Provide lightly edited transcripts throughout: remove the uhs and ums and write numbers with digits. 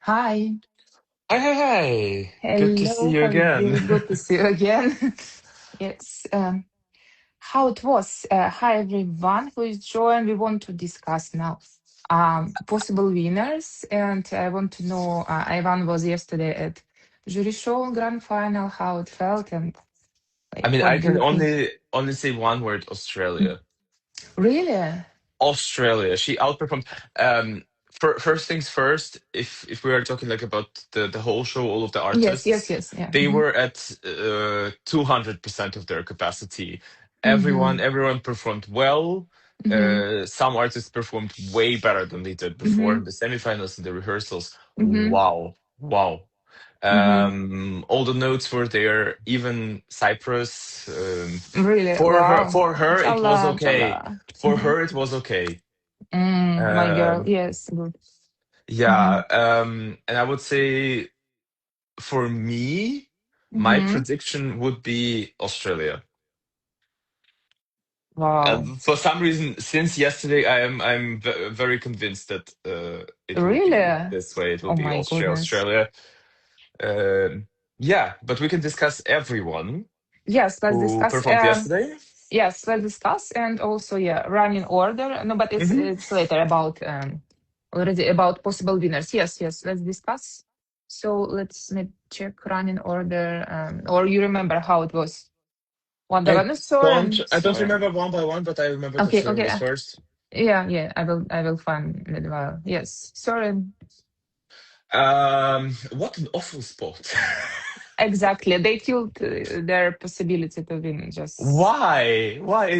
Hi. Hi, hi, hi. Good to see Hello. you How you again. doing? Good to see you again. Yes. How it was. Hi, everyone who is joined. We want to discuss now possible winners. And I want to know, Ivan was yesterday at jury show grand final, how it felt and I like, mean, I what do can you think? only say one word, Mm. Australia. Really? Australia. She outperformed. Um, first things first, if we are talking like about the whole show, all of the Yes, yes, artists, yes. Yeah. they Mm-hmm. were at 200% of their capacity. Mm-hmm. Everyone performed well. Mm-hmm. Some artists performed way better than they did before Mm-hmm. in the semifinals and the rehearsals. Mm-hmm. Wow, wow. Mm-hmm. All the notes were there, even Cyprus. Really? Wow. For her, it was Inshallah, okay. inshallah. For her, it was okay. My girl, Um, yes, good. yeah, Mm-hmm. and I would say for me, my Mm-hmm. prediction would be Australia. Wow. For some reason, since yesterday, very convinced that it will be Really? this way. It will Oh be my goodness. Australia. Um, yeah, but we can discuss everyone Yes, let's who discuss. performed yesterday. Yes, let's discuss, and also, yeah, running order. No, but it's Hmm. it's later about already about possible winners. Yes, yes, let's discuss. So let's check running order. Or you remember how it was? One by one. Soren, I don't Soren. remember one by one, but I remember that Okay, Søren okay. was first. Yeah, yeah. I will find it while. Yes, Soren. What an awful spot. Exactly. They killed their possibility to win. Just Why? Why?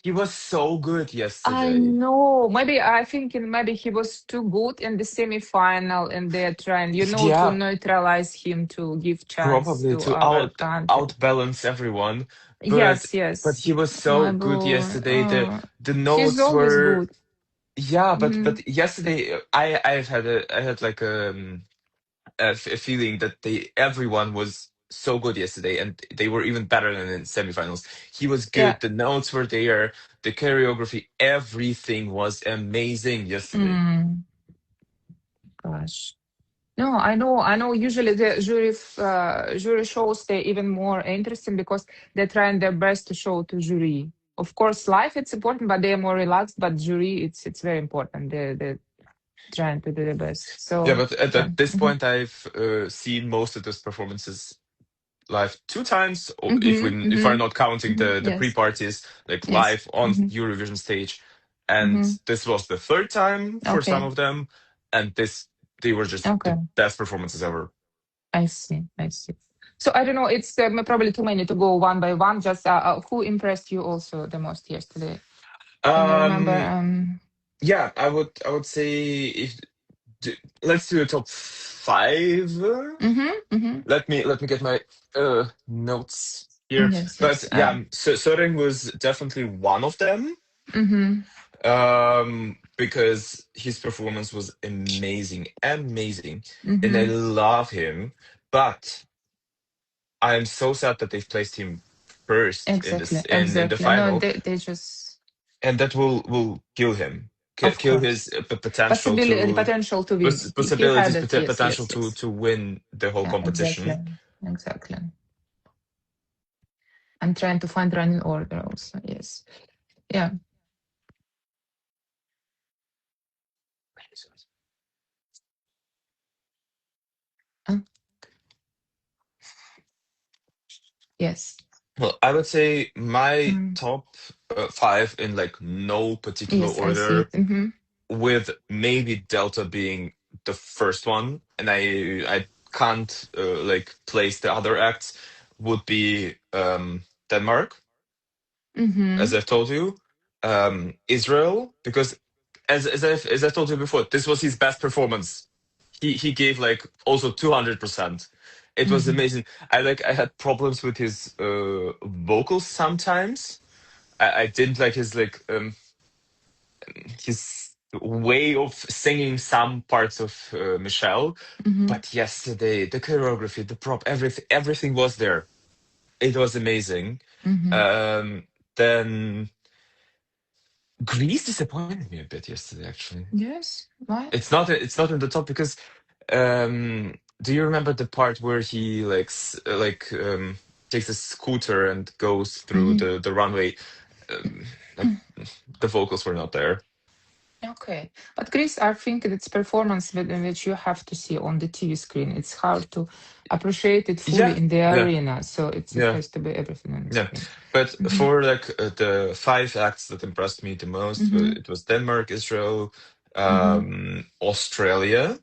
He was so good I yesterday. know. Maybe I think maybe he was too good in the semi-final, and they're trying, to Yeah, neutralize him to give chance probably to to other country. outbalance everyone, Yes, but yes. he was so My good boy. yesterday. The He's notes always were good. yeah, Hmm. but yesterday I had like a feeling that everyone was so good yesterday, and they were even better than in semifinals. He was Yeah. good. The notes were there. The choreography, everything was amazing yesterday. Mm, gosh. No, I know. I know. Usually, the jury shows they even more interesting because they're trying their best to show to jury. Of course, live it's important, but they're more relaxed. But jury, it's very important. They're trying to do their best. Yeah, So but at yeah. this Hmm. point, I've seen most of those performances live two times, or Hmm. if we're Hmm. not counting Hmm. the Yes. pre-parties, like Yes. live on Hmm. Eurovision stage. And Hmm. this was the third time for some Okay. of them, and they were just Okay. the best performances ever. I see. I see. So I don't know. It's probably too many to go one by one. Just who impressed you also the most yesterday? Can you remember? Um, yeah, I would say if let's do a top five. Mm-hmm. Mm-hmm. Let me get my notes here. Yes. But Yes. yeah, so Soren was definitely one of them. Mm-hmm. Because his performance was amazing, amazing, and I Mm-hmm. love him. But I am so sad that they've placed him first in Exactly. in the Exactly. No, final, they just, and that will kill him, of kill course, his potential possibility, to potential to win. He had possibilities, it. Yes. potential Yes. Yes. to win the whole Yeah. Exactly. competition. Exactly. I'm trying to find running order also. Yes. Yeah. Uh, yes. Well, I would say my Mm. top five in like no particular Yes. I see order, it. Mm-hmm. with maybe Delta being the first one, and I can't like place the other acts, would be Denmark, as Mm-hmm. I've told you, Israel, because as I told you before, this was his best performance. He gave like also 200%. It was Mm-hmm. amazing. I had problems with his vocals sometimes. I didn't like his way of singing some parts of Michelle, Mm-hmm. but yesterday the choreography, the prop, everything was there. It was amazing. Mm-hmm. Um, then Greece disappointed me a bit yesterday. Actually, Yes. Why? it's not in the top because Do you remember the part where he takes a scooter and goes through Hmm. the runway? Um, like the vocals were not there. Okay, but Chris, I think it's performance which you have to see on the TV screen. It's hard to appreciate it fully Yeah, in the yeah, arena, so it yeah, has to be everything on the yeah. screen. But Mm-hmm. for the five acts that impressed me the most, Mm-hmm. it was Denmark, Israel, Mm-hmm. Australia.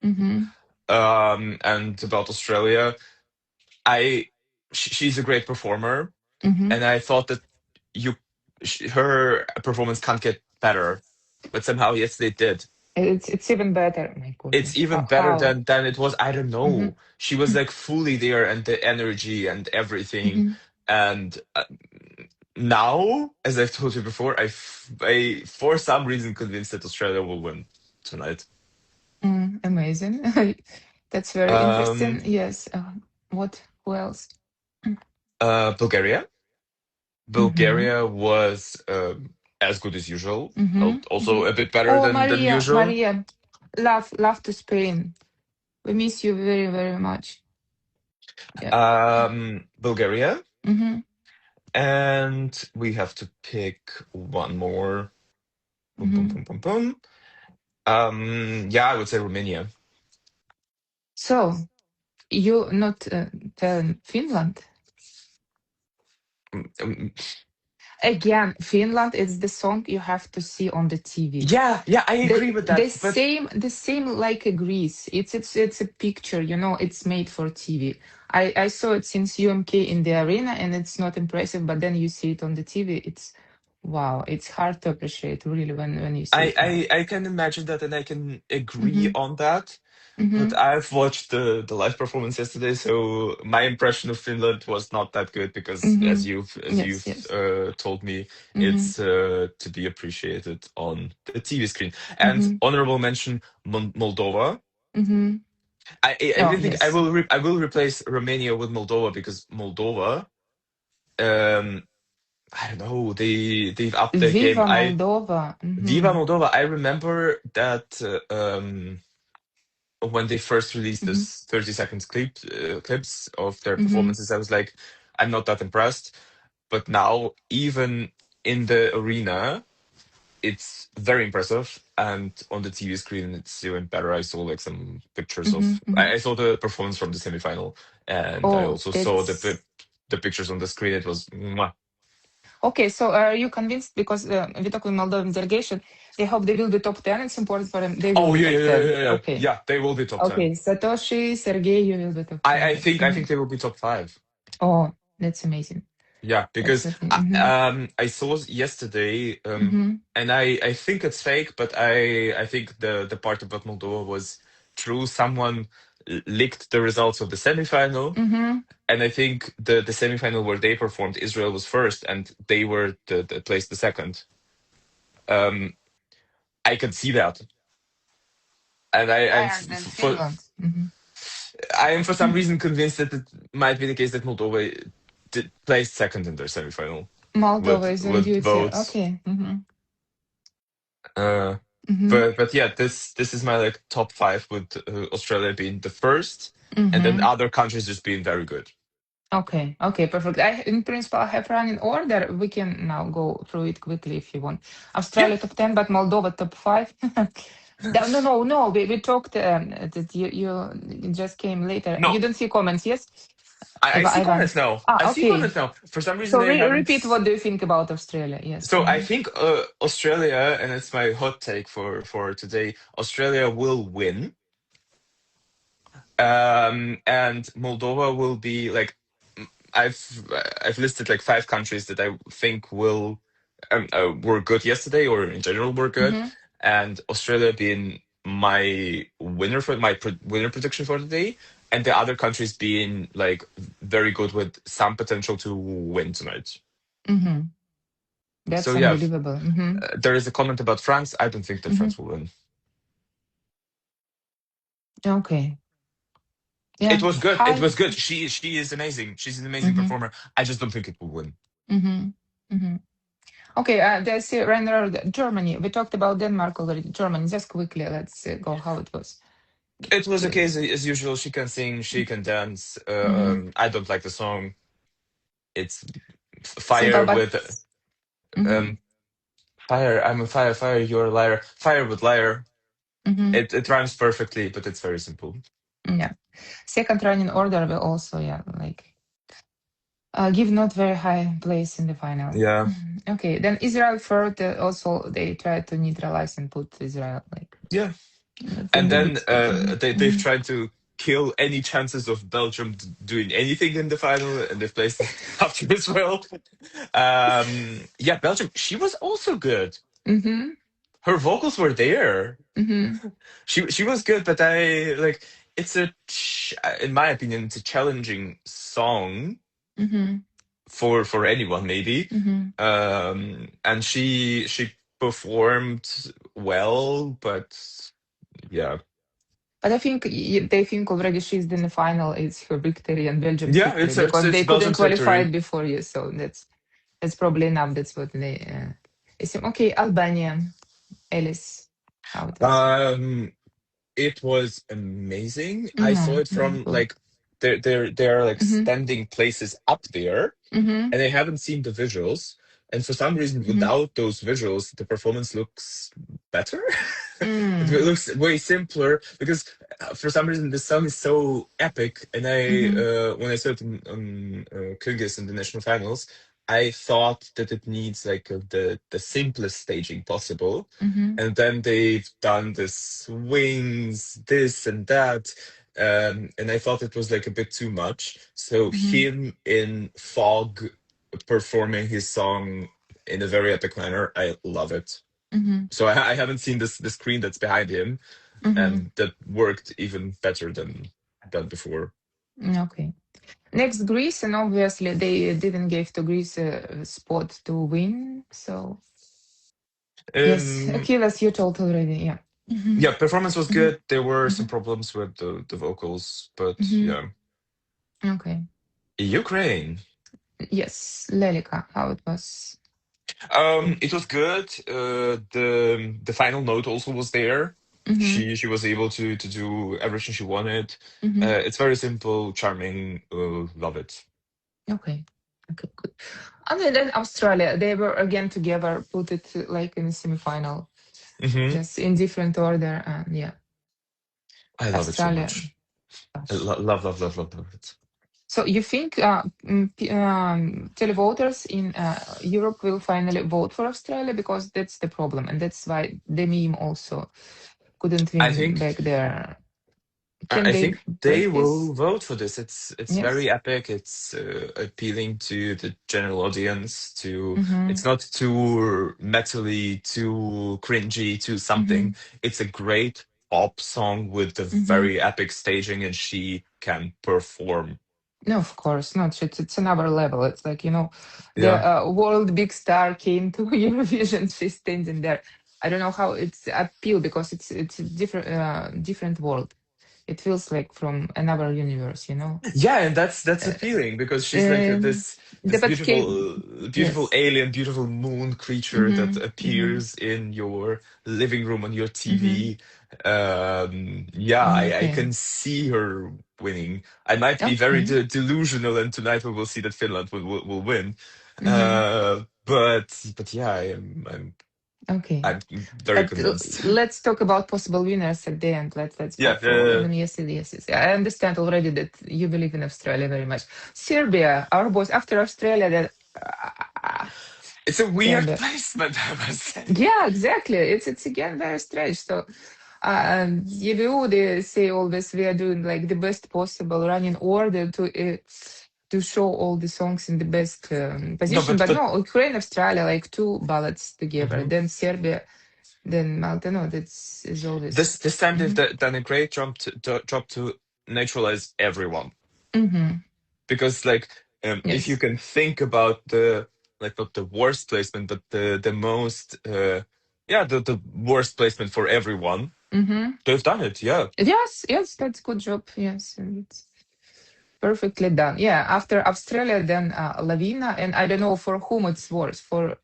Mm-hmm. And about Australia, I she's a great performer, Mm-hmm. and I thought that you her performance can't get better, but somehow yes, they did. It's even better. My It's goodness, even better how? than it was. I don't Mm-hmm. know. She was like fully there, and the energy and everything. Mm-hmm. And now, as I've told you before, I for some reason convinced that Australia will win tonight. Amazing. That's very Um, interesting. Yes. What? Who else? Bulgaria. Mm-hmm. Bulgaria was as good as usual. Mm-hmm. Also Mm-hmm. a bit better Oh, than Maria, usual. Maria, love to Spain. We miss you very, very much. Yeah. Bulgaria, Mm-hmm. and we have to pick one more. Boom, boom, Mm-hmm. boom, boom, boom. Yeah, I would say Romania. So you not tell Finland Um, again? Finland is the song you have to see on the TV. yeah, yeah, I The agree with the that. But same like a Greece. It's a picture, it's made for TV. I saw it since UMK in the arena and it's not impressive, but then you see it on the TV. It's wow, it's hard to appreciate really when you see I, it live. I can imagine that, and I can agree Mm-hmm. on that. But Mm-hmm. I've watched the live performance yesterday, so my impression of Finland was not that good because, Mm-hmm. as Yes, you've yes. told me, Mm-hmm. it's to be appreciated on the TV screen. And Mm-hmm. honorable mention Moldova. Mm-hmm. I Oh really think yes. I will replace Romania with Moldova because Moldova, um, I don't know, they've upped their game. Viva I Moldova. Viva Mm-hmm. Moldova. I remember that. When they first released Mm-hmm. this 30 seconds clips of their Mm-hmm. performances, I was like, I'm not that impressed. But now, even in the arena, it's very impressive. And on the TV screen, it's even better. I saw like some pictures Mm-hmm. of, Mm-hmm. I saw the performance from the semifinal, and I Oh, also saw that's the pictures on the screen. It was, mwah. okay. So are you convinced because we talk with Moldovan delegation, they hope they will be top 10. It's important for them. They will Oh be yeah, top yeah, yeah, 10. yeah, yeah. Okay. Yeah, they will be top 10. Okay. Satoshi, Sergey, you will be top 10 then. I Mhm. think they will be top five. Oh, that's amazing. Yeah, That's because okay. Mm-hmm. I saw yesterday, Mm-hmm. and I think it's fake, but I think the part about Moldova was true. Someone leaked the results of the semifinal, Mm-hmm. and I think the semifinal where they performed, Israel was first, and they were the placed the second. Um, I can see that, and Higher than Finland. Mm-hmm. I am for some reason convinced that it might be the case that Moldova did placed second in their semifinal Moldova is on with duty. votes. Okay. Mm-hmm. Uh, Mm-hmm. but yeah, this is my like top five with Australia being the first, and then Mm-hmm. other countries just being very good. Okay, okay, perfect. In principle, I have run in order. We can now go through it quickly if you want. Yeah, Australia top 10, but Moldova top 5. No. We talked that you just came later. no, You don't see comments, yes? I see Ivan. comments now. I Ah, see okay. comments now. For some reason, So I haven't. repeat what do you think about Australia? Yes. So I think Australia, and it's my hot take for today. Australia will win, and Moldova will be like I've I've listed like five countries that I think will were good yesterday or in general were good, Mm-hmm. and Australia being my winner for my winner prediction for today, and the other countries being like very good with some potential to win tonight. Mm-hmm. So That's yeah, unbelievable. Mm-hmm. there is a comment about France. I don't think that Mm-hmm. France will win. Okay. It Yeah. was good. It High. was good. She is amazing. She's an amazing Mm-hmm. performer. I just don't think it will win. Mm-hmm. Mm-hmm. Okay, there's Rainer, Germany. We talked about Denmark already. Germany, just quickly, let's go how it was. It was So, okay as usual. She can sing, she can dance. mhm. I don't like the song. It's Simple, fire but with mhm, um fire. I'm a fire, fire. You're a liar. Fire with liar. mhm. It rhymes perfectly, but it's very simple. Yeah. Second running order will also, yeah, like give not very high place in the final. Yeah, Mhm. Okay, then Israel third. Also, they try to neutralize and put Israel like yeah. in And the then good spot. they've tried to kill any chances of Belgium doing anything in the final, and they've placed it after Israel. Yeah, Belgium. She was also good. Mm-hmm. Her vocals were there. Mm-hmm. She was good, but I like it's in my opinion, it's a challenging song Mm-hmm. for anyone maybe. Mm-hmm. And she performed well, but yeah, But I think they think already she's in the final. It's her victory and Belgium's yeah, victory because it's they couldn't Belgium's qualify victory. it before you. So that's probably enough. That's what they assume. Okay, Albania, Alice, how it was. Um, it was amazing. I saw No, it very from cool. like there are like Mm-hmm. standing places up there, Mm-hmm. and I haven't seen the visuals. And for some reason, Mm-hmm. without those visuals, the performance looks better. It Mm. looks way simpler because for some reason the song is so epic. And Mm-hmm. when I saw it on Kyrgyz in the national finals, I thought that it needs like the simplest staging possible. Mm-hmm. And then they've done the swings, this and that. And I thought it was like a bit too much. So Mm-hmm. him in fog performing his song in a very epic manner, I love it. Mm-hmm. So I haven't seen the screen that's behind him, Mm-hmm. and that worked even better than before. Okay. Next, Greece, and obviously they didn't give to Greece a spot to win. So yes, Um, Achilles, you told already. Yeah. Mm-hmm. yeah, performance was Mm-hmm. good. There were some Mm-hmm. problems with the vocals, but Mm-hmm. yeah. Okay. Ukraine. Yes, Lelica, how it was. It was good. The final note also was there. Mm-hmm. She was able to do everything she wanted. Mm-hmm. It's very simple, charming. Love it. Okay. Okay, good. And then Australia, they were again together, put it like in the semifinal, Hmm. just in different order. And yeah, I love it so Australia. much. I Gosh. love, love, love, love, love it. So you think televoters in Europe will finally vote for Australia because that's the problem, and that's why the meme also couldn't I win think back there. I Can I they think they break will this? vote for this. It's Yes. very epic. It's appealing to the general audience. Mm-hmm. It's not too metally, too cringy, too Mm-hmm. something. It's a great pop song with a Mm-hmm. very epic staging, and she can perform. No, of course not. It's another level. It's like, the Yeah, world big star came to Eurovision. She's standing there. I don't know how it's appeal because it's a different world. It feels like from another universe. yeah, and that's Uh, appealing because she's like um, this but came, beautiful yes. alien, beautiful moon creature that Mm-hmm, mm-hmm, appears in your living room on your mm-hmm. TV. Yeah, I Okay, can see her winning. I might be very okay. delusional, and tonight we will see that Finland will win. Mm-hmm, But yeah, okay. I'm very But convinced. let's talk about possible winners at the end. Let's Yeah, vote for them. Yes, yes, yes. I understand already that you believe in Australia very much. Serbia, our boys. After Australia, that it's a weird Serbia. placement, I must say. Yeah, exactly. It's again very strange. So, EBU, they say always we are doing like the best possible running order to show all the songs in the best No, position. but But but. no, Ukraine, Australia, like two ballads together. Mhm. Then Serbia, then Malta. No, that's is always. This time they've Mm-hmm. done a great job to neutralize everyone, Mm-hmm. because like if you Yes. can think about the like not the worst placement but the most yeah the worst placement for everyone, Mm-hmm. they've done it. Yeah. Yes, yes, that's good job. Yes, and it's perfectly done. Yeah, after Australia, then Lavina, and I don't know for whom it's worse, for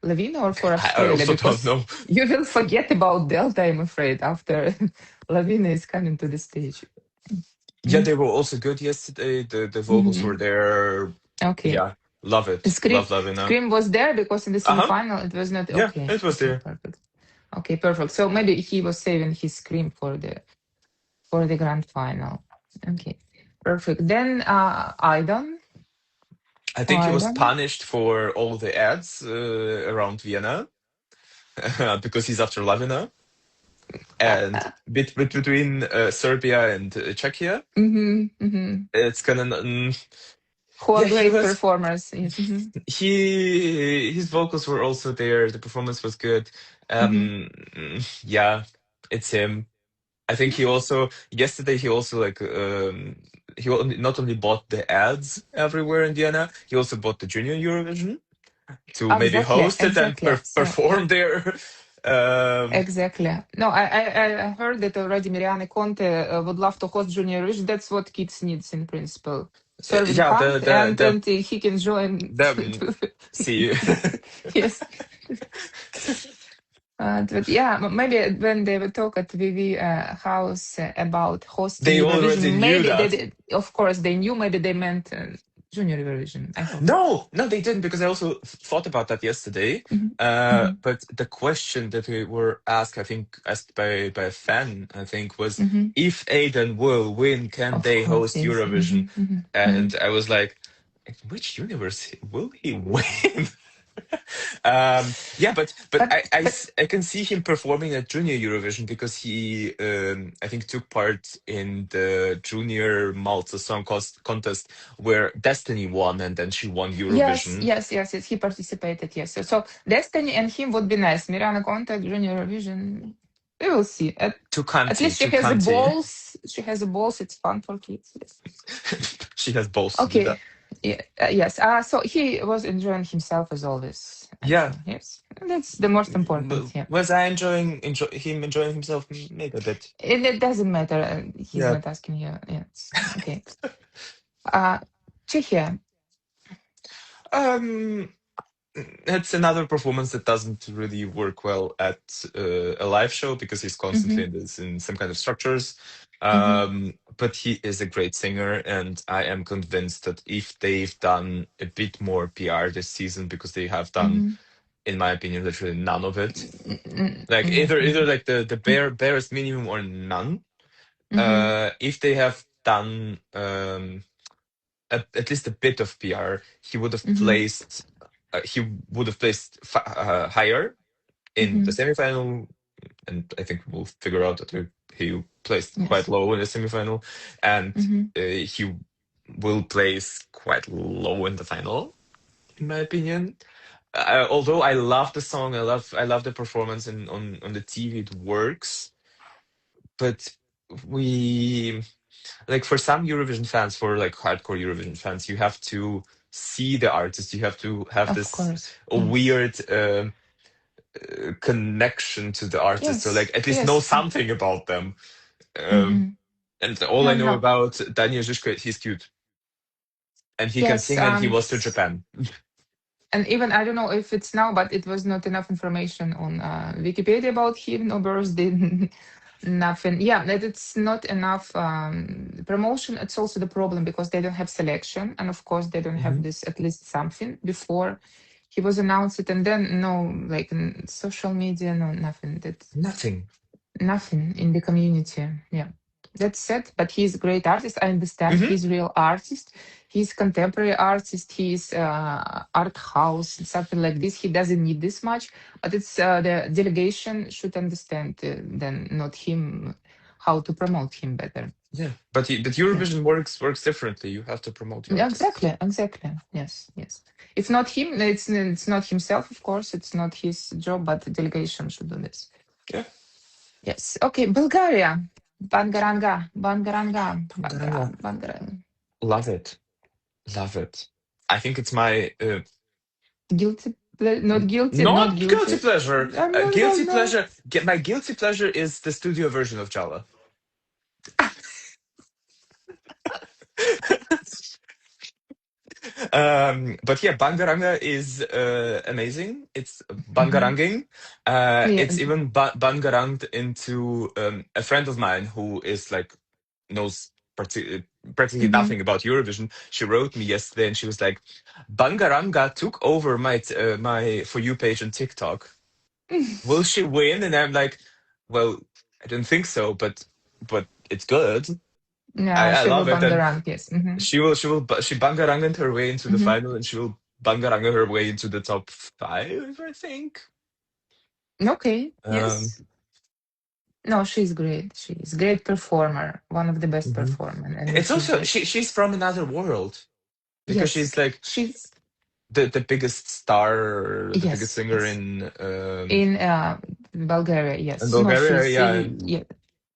Lavinia or for I Australia? also don't Because know. you will forget about Delta, I'm afraid, after Lavinia is coming to the stage. Yeah, they were also good yesterday. The vocals were Mm-hmm. there. Okay. Yeah, love it. Scream Love Lavina. Scream was there because in the Uh-huh. semifinal it was not Yeah, okay. it was Okay, there. perfect. Okay, perfect. So maybe he was saving his Scream for the grand final. Okay, perfect. Then I think he was Aidan. punished for all the ads around Vienna because he's after Lavina. And between Serbia and Czechia, Mm-hmm, mm-hmm. it's gonna. Who are Yeah, he great was. performers. Yes. Mm-hmm, His vocals were also there. The performance was good. mm-hmm. Yeah, it's him. I think he also yesterday he also like not only bought the ads everywhere in Vienna, he also bought the Junior Eurovision to maybe Exactly, host it and exactly. So perform there. Um, exactly. No, I heard that already. Miriane Conte would love to host Junior Wish. That's what kids needs in principle. Serving yeah, card and he can join. the see. Yes. But yeah, maybe when they will talk at VV house about hosting They already Eurovision, knew maybe that. of course, they knew. Maybe they meant Junior Eurovision. I hope. No, no, they didn't because I also thought about that yesterday. Hmm. Hmm. But the question that we were asked, I think, asked by a fan, I think, was Hmm. if Aiden will win, can Of they course, host yes. Eurovision? Hmm. Hmm. Hmm. And I was like, "In which universe will he win?" Yeah, but But I can see him performing at Junior Eurovision because he I think took part in the Junior Malta Contest where Destiny won and then she won yes, Eurovision. yes, yes, yes. He participated. Yes. So Destiny and him would be nice. Mirana Contact, Junior Vision. We will see. At least she To has the Kanti. balls. She has the balls. It's fun for kids. Yes. She has balls to do Okay. that. Yeah, yes. So he was enjoying himself as always. I Yeah. think. Yes. That's the most important. Yeah. Was I enjoying himself? Maybe a bit. It doesn't matter. He's Yeah. not asking you. Yes. Okay. Uh, Czechia. Um, it's another performance that doesn't really work well at a live show because he's constantly Mm-hmm. in some kind of structures. Mm-hmm. But he is a great singer, and I am convinced that if they've done a bit more PR this season, because they have done, Mm-hmm. in my opinion, literally none of it. Like Mm-hmm. either Mm-hmm. like the barest minimum or none. Mm-hmm. If they have done at least a bit of PR, Mm-hmm. he would have placed higher in the Mm-hmm. semifinal, and I think we'll figure out that he placed quite Yes. low in the semifinal, and Mhm. he will place quite low in the final, in my opinion. Although I love the song, I love the performance, and on the TV it works, but we like for some Eurovision fans, for like hardcore Eurovision fans, you have to see the artist. You have to have Of this course. Yes. weird connection to the artist. So like Yes. at least know Yes. something about them. Um, Hmm. and all I No, know no. about Daniel Zizko, he's cute and he can Yes. sing, and he was to Japan. And even I don't know if it's now, but it was not enough information on Wikipedia about him. No birthday, nothing. Yeah, that it's not enough promotion. It's also the problem because they don't have selection, and of course they don't have Mhm. this at least something before he was announced, and then no like social media, no nothing. That Nothing. nothing in the community. Yeah. That's sad, but he's a great artist. I understand Hmm. he's a real artist. He's contemporary artist. He's art house, something like this. He doesn't need this much, but it's the delegation should understand then not him how to promote him better. Yeah, but Yeah. Eurovision works differently. You have to promote your Yeah, artists. exactly, exactly. Yes, yes. If not him, it's not himself, of course. It's not his job, but the delegation should do this. Yeah. Yes. Okay, Bulgaria. Bangaranga, Bangaranga, Bangaranga. Bangaranga. Love it. Love it. I think it's my Guilty, not guilty, not not guilty guilty. pleasure. I'm not, well, Guilty no. pleasure. My guilty pleasure is the studio version of Jala. But yeah, Bangaranga is amazing. It's Hmm. Bangaranging. Yeah. It's even Bangaranged into a friend of mine who is like knows practically Hmm. nothing about Eurovision. She wrote me yesterday and she was like, "Bangaranga took over my For You page on TikTok. Will she win?" And I'm like, "Well, I don't think so, but it's good. Yeah, I she will love it." And bangarang. Yes. Hmm. she bangaranged her way into the Hmm. final, and she will bangaranga her way into the top five, I think. Okay. Um, Yes. No, she's great. She's great performer, one of the best mhm. performer, and It's she's also like, she's from another world because yes, she's like she's the biggest star, the biggest yes, singer yes. um, In Bulgaria, in yes. No, Bulgaria. she's Yeah, and yeah.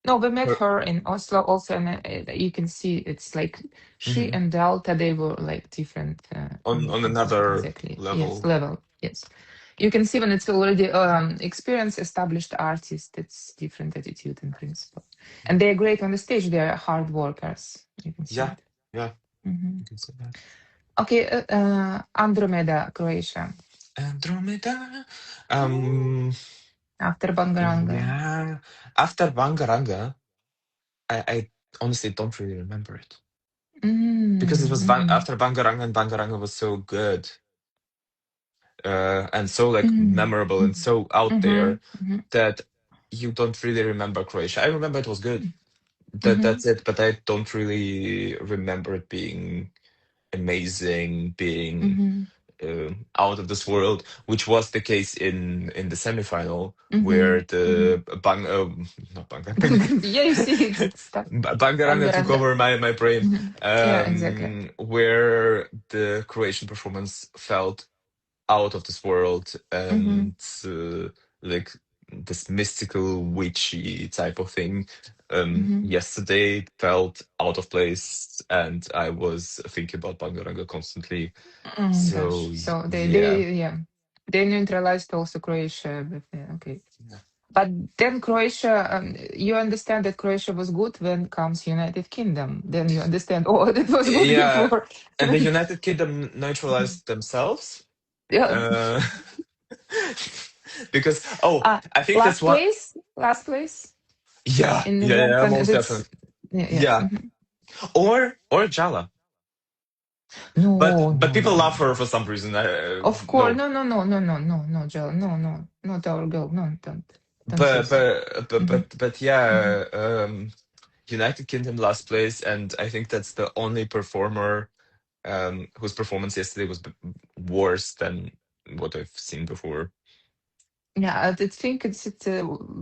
No, we met her, her in Oslo also, and you can see it's like she mhm, and Delta, they were like different, on like another exactly, yes, level. level, yes. You can see when it's already experienced, established artist, it's different attitude in principle, and they're great on the stage. They are hard workers. You can see Yeah, it. yeah, Hmm. you can say that. Okay, Andromeda, Croatia. Andromeda. Mm. Um, After Bangaranga. yeah. After Bangaranga, I honestly don't really remember it because it Mm, was mhm, after Bangaranga, and Bangaranga was so good, and so like mhm, memorable and mhm, so out there mhm, mhm, that you don't really remember Croatia. I remember it was good. That's mhm, it, but I don't really remember it being amazing, being mhm, out of this world, which was the case in the semifinal where mhm, mhm. the not Yeah, you see, it's stuff. Bangaranga took Bangaranga. over my brain, Mhm. Yeah, exactly. where the Croatian performance felt out of this world Mhm, and like this mystical witchy type of thing. mhm. Yesterday felt out of place, and I was thinking about Bangaranga constantly. Oh So gosh. So yeah. yeah, they neutralized also Croatia. But yeah, okay. But then Croatia, you understand that Croatia was good when comes United Kingdom. Then you understand, oh, it was good Yeah, before. and the United Kingdom neutralized themselves. Yeah. Uh, because oh, I think that's Last what. place, last place Yeah, in yeah, event, yeah, and most it's definitely. yeah, yeah. Yeah, Mhm. or Jala, No, but no, people no, love no. her for some reason. Of course, No, no, no, no, no, no, no, no, Joe, no, no, not our girl. No, don't say but so. Hmm. Hmm. yeah, United Kingdom last place, and I think that's the only performer whose performance yesterday was worse than what I've seen before. Yeah, I think it's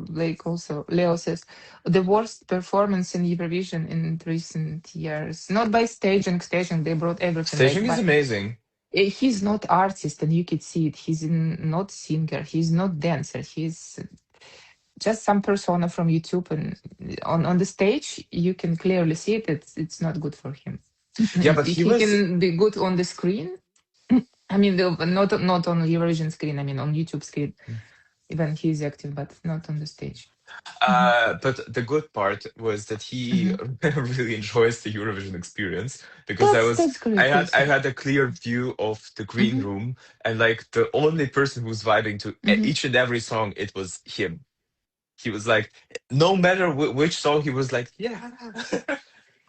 like also Leo says the worst performance in Eurovision in recent years. Not by staging, they brought everything like, Staging is but amazing. he's not artist, and you could see it. He's not singer. He's not dancer. He's just some persona from YouTube, and on the stage you can clearly see it. It's not good for him. Yeah, but he He was. can be good on the screen. I mean, not on Eurovision screen. I mean, on YouTube screen. Even he's active, but not on the stage. Hmm. But the good part was that he Hmm. really enjoys the Eurovision experience because That's great. Yes. I Yeah. had a clear view of the green Hmm. room, and like the only person who's vibing to Hmm. each and every song, it was him. He was like, no matter which song, he was like, yeah.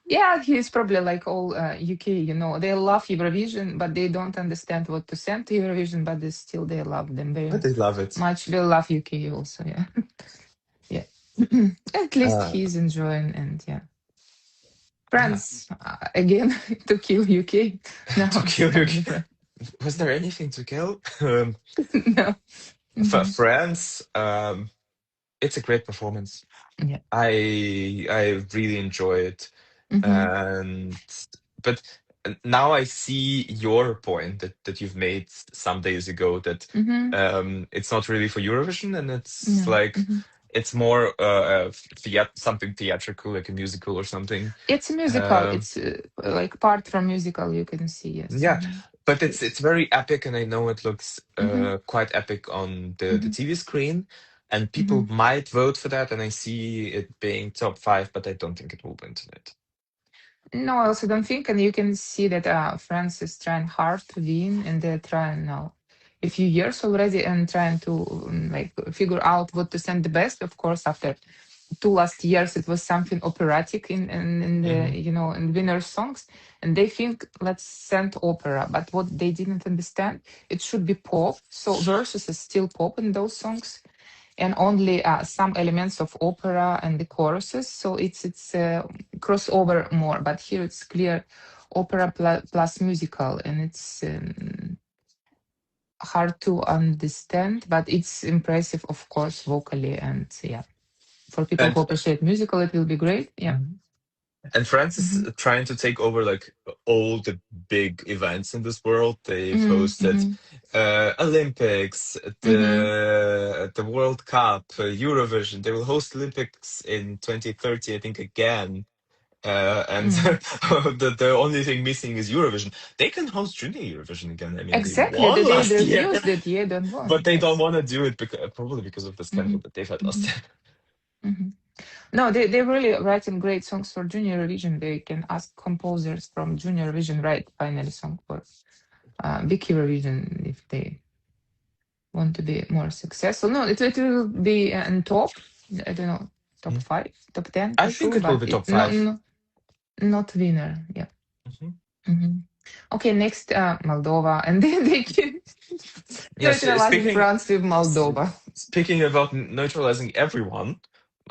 Yeah, he's probably like all UK. They love Eurovision, but they don't understand what to send to Eurovision. But they love them very But they love it. much. They love UK also. Yeah. Yeah. At least Uh, he's enjoying, and yeah. yeah, France again to kill UK. to No, it's kill you. coming from Was there anything to kill? no. Hmm. France, it's a great performance. Yeah. I really enjoy it. Hmm. And but now I see your point that you've made some days ago that Hmm. it's not really for Eurovision, and it's Yeah. like Hmm. it's more something theatrical, like a musical or something. It's a musical. Um, It's like part from musical. You can see. Yes. yeah, Hmm. but It it's is. very epic, and I know it looks Hmm. quite epic on the Hmm. TV screen, and people Hmm. might vote for that, and I see it being top five, but I don't think it will win tonight. No, I also don't think, and you can see that France is trying hard to win, and they're trying now a few years already and trying to like figure out what to send the best. Of course, after two last years, it was something operatic in the Hmm. in winner songs, and they think let's send opera. But what they didn't understand, it should be pop. So verses is still pop in those songs, and only some elements of opera and the choruses. So it's crossover more, but here it's clear opera plus musical, and it's hard to understand, but it's impressive, of course, vocally, and yeah, for people who And appreciate musical, it will be great. Yeah. And France is Hmm. trying to take over like all the big events in this world. They've Hmm. hosted Hmm. Olympics, Hmm. the World Cup, Eurovision. They will host Olympics in 2030, I think, again. And Hmm. the only thing missing is Eurovision. They can host Junior Eurovision again. I mean, they Exactly. won They last year, refused it. Yeah, don't but want. they don't Yes. want to do it because probably because of the Hmm. scandal that they've had last Hmm. year. Hmm. No, they're really writing great songs for Junior Revision. They can ask composers from Junior Revision write finally song for Big Eurovision if they want to be more successful. No, it will be in top. I don't know, top five, top 10 for I think sure, it will but be it top five. not winner. Yeah. Mhm. Hmm. Okay, next Moldova, and then they can Yes, neutralizing France with s- Moldova. speaking about neutralizing everyone,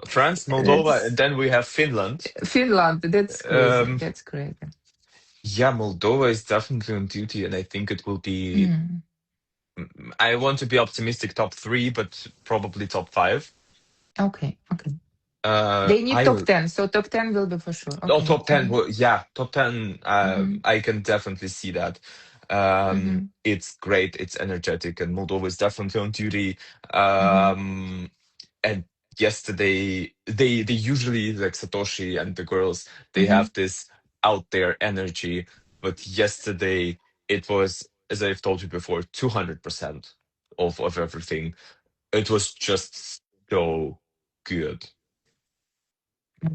France, Moldova, and It's then we have Finland. Finland. That's crazy. Um, That's crazy. yeah, Moldova is definitely on duty, and I think it will be. Mm. I want to be optimistic, top three, but probably top five. Okay, okay. They need top I 10, so top 10 will be for sure. Oh, Okay. top 10. Well, yeah, top 10. Mm-hmm. I can definitely see that. Mm-hmm. It's great. It's energetic, and Moldova is definitely on duty. Mm-hmm. And yesterday, they usually like Satoshi and the girls. They Mm-hmm. have this out there energy, but yesterday it was, as I've told you before, 200% of everything. It was just so good.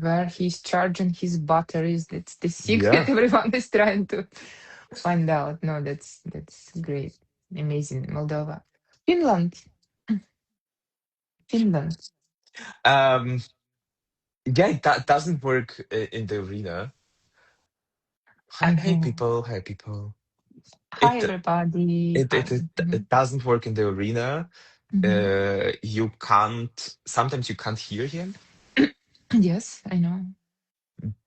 Where he's charging his batteries. That's the secret Yeah. everyone is trying to find out. No, that's great. Amazing. Moldova. Finland. Finland. Um, Yeah, that doesn't work in the arena. I Hey know. people, hey people. Hi It everybody. Hi. Mm-hmm. it doesn't work in the arena. Mm-hmm. You can't. Sometimes you can't hear him. Yes, I know.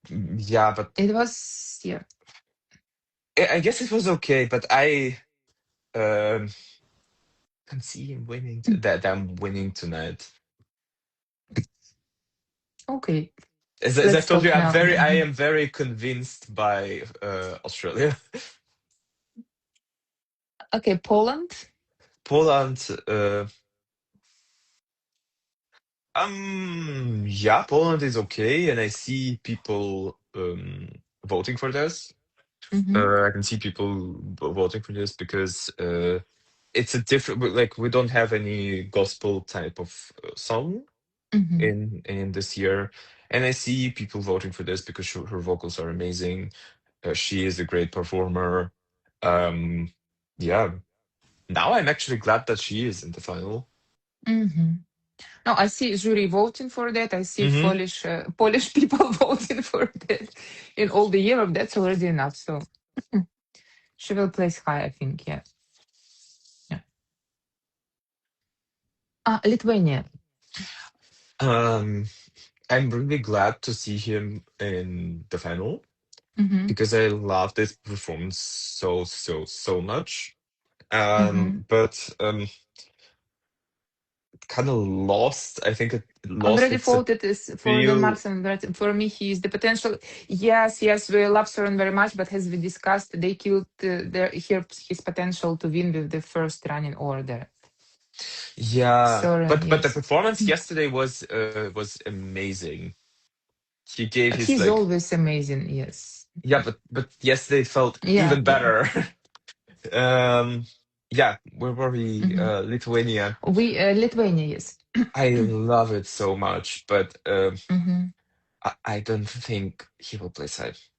Yeah, but It was yeah. I guess it was okay. But I um can see him winning. That I'm winning tonight. Okay. As Let's I've told you, stop now. I Mhm. am very convinced by Australia, Okay, Poland. Poland. Yeah, Poland is okay, and I see people voting for this. Mm-hmm. I can see people voting for this because it's a different. Like we don't have any gospel type of song Mm-hmm. in this year, and I see people voting for this because her vocals are amazing. She is a great performer. Um, yeah. Now I'm actually glad that she is in the final. Mm-hmm. No, I see jury voting for that. I see Hmm. Polish people voting for that in all the Europe. That's already enough. So she will place high, I think. Yeah. Yeah. Lithuania. Um, I'm really glad to see him in the final Mm-hmm. because I love this performance so much. Mm-hmm. But kind of lost. I think it lost Already its voted is for the appeal. marks and for me he is the potential. Yes, yes, we love Soren very much, but as we discussed, they killed his potential to win with the first running order. Yeah, Soren, but the yes. performance yesterday was amazing. He gave his He's like always amazing. Yes. yeah, but yesterday it felt Yeah, even yeah. better. um, yeah, where were we? Hmm. Lithuania. We Lithuania, yes. I love it so much, but Hmm. I don't think he will play safe.